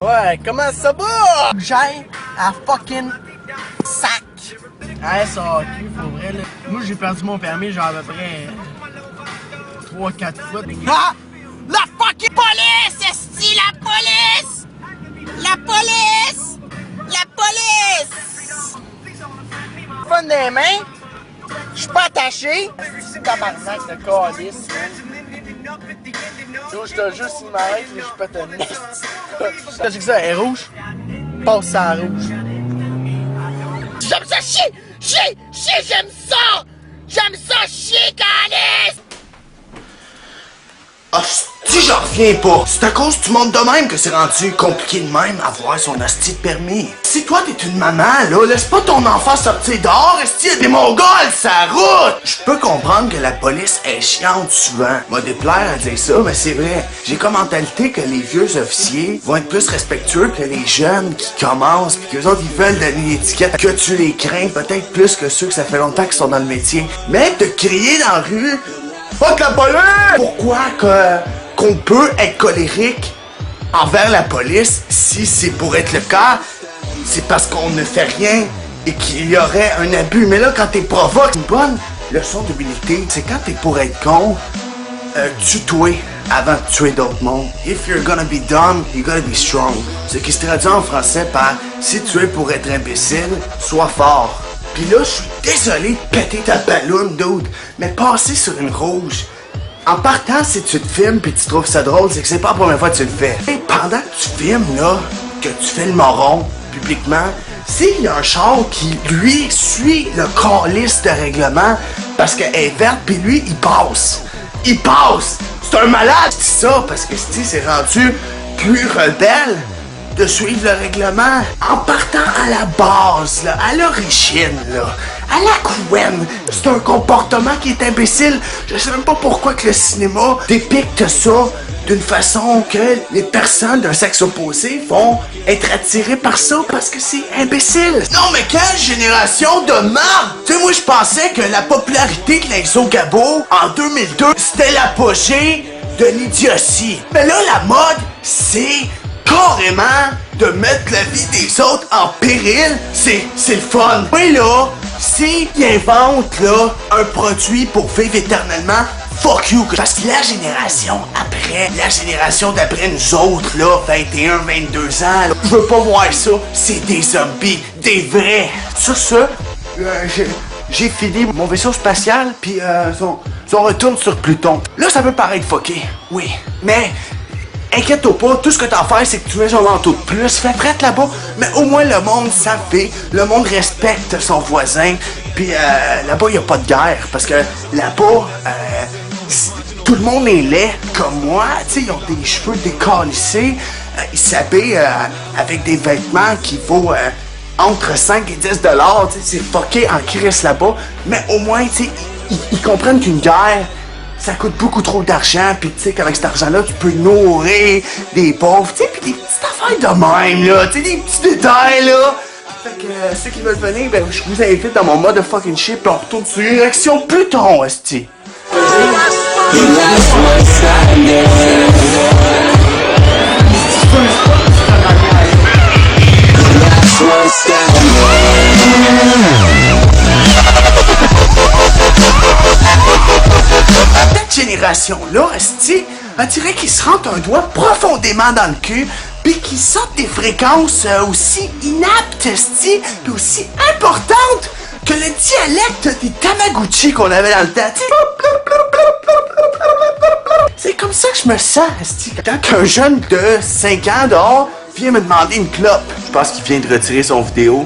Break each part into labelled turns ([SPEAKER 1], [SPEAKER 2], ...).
[SPEAKER 1] Ouais, comment ça va? J'ai à fucking sac. Ouais, ça va cul, faut vrai, là. Moi, j'ai perdu mon permis, genre à peu près 3-4 fois. Ah! La fucking police! Esti, la police! La police! La police! Fun des mains. J'suis pas attaché. C'est tabarnak de calice, man. Tu vois, j'étais juste une m'arrête, mais je pète un esti. Qu'est-ce que ça, elle est rouge? Passe ça à rouge. J'aime ça chier! Chier! Chier, j'aime ça! J'aime ça chier, calice!
[SPEAKER 2] Ah, si j'en reviens pas. C'est à cause du monde de même que c'est rendu compliqué de même avoir son hostie de permis. Si toi t'es une maman, là, laisse pas ton enfant sortir dehors, esti, y'a des mongols sa route! Je peux comprendre que la police est chiante souvent. M'a déplaire à dire ça, mais c'est vrai. J'ai comme mentalité que les vieux officiers vont être plus respectueux que les jeunes qui commencent pis qu'eux autres ils veulent donner l'étiquette que tu les crains, peut-être plus que ceux que ça fait longtemps qu'ils sont dans le métier. Mais de crier dans la rue, fuck la police! Pourquoi qu'on peut être colérique envers la police si c'est pour être le cas? C'est parce qu'on ne fait rien et qu'il y aurait un abus. Mais là, quand t'es provoque, une bonne leçon d'humilité, c'est quand t'es pour être con, tue-toi avant de tuer d'autres mondes. If you're gonna be dumb, you gotta be strong. Ce qui se traduit en français par si tu es pour être imbécile, sois fort. Pis là, je suis désolé de péter ta balloune, dude, mais passer sur une rouge. En partant, si tu te filmes pis tu trouves ça drôle, c'est que c'est pas la première fois que tu le fais. Et pendant que tu filmes, là, que tu fais le moron, publiquement, s'il y a un char qui, lui, suit le calice de règlement parce qu'elle est verte pis lui, il passe. Il passe! C'est un malade! C'est ça, parce que c'est rendu plus rebelle de suivre le règlement en partant à la base, là, à l'origine, là, à la couenne. C'est un comportement qui est imbécile. Je sais même pas pourquoi que le cinéma dépicte ça d'une façon que les personnes d'un sexe opposé vont être attirées par ça parce que c'est imbécile. Non mais quelle génération de marde! Tu sais, moi je pensais que la popularité de l'Exo Gabo en 2002 c'était l'apogée de l'idiotie. Mais là la mode c'est carrément de mettre la vie des autres en péril, c'est le fun. Oui là, s'ils inventent là un produit pour vivre éternellement, fuck you. Parce que la génération d'après nous autres là, 21, 22 ans, là, je veux pas voir ça, c'est des zombies, des vrais. Sur ça, j'ai fini mon vaisseau spatial puis on retourne sur Pluton. Là ça peut paraître fucké, oui, mais inquiète-toi pas, tout ce que t'as à faire, c'est que tu mets son manteau de plus, fais prête là-bas, mais au moins le monde savait, le monde respecte son voisin, puis là-bas, y a pas de guerre, parce que là-bas, tout le monde est laid, comme moi, tu sais, ils ont des cheveux décalissés, ils s'habillent avec des vêtements qui vaut entre 5 et 10$, tu sais, c'est fucké en crise là-bas, mais au moins, tu sais, ils comprennent qu'une guerre, ça coûte beaucoup trop d'argent, pis tu sais qu'avec cet argent-là, tu peux nourrir des pauvres, tu sais, pis des petites affaires de même, là, tu sais, des petits détails, là. Fait que ceux qui veulent venir, ben, je vous invite dans mon mode fucking shit, pis on retourne sur direction Pluton, esti. Cette génération-là, esti, on dirait qu'ils se rentrent un doigt profondément dans le cul, pis qu'ils sortent des fréquences aussi inaptes, esti, pis aussi importantes que le dialecte des Tamagotchi qu'on avait dans le temps. C'est comme ça que je me sens, esti, quand un jeune de 5 ans dehors vient me demander une clope. Je pense qu'il vient de retirer son vidéo.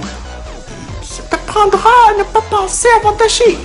[SPEAKER 2] Ça te prendra à ne pas penser avant d'agir.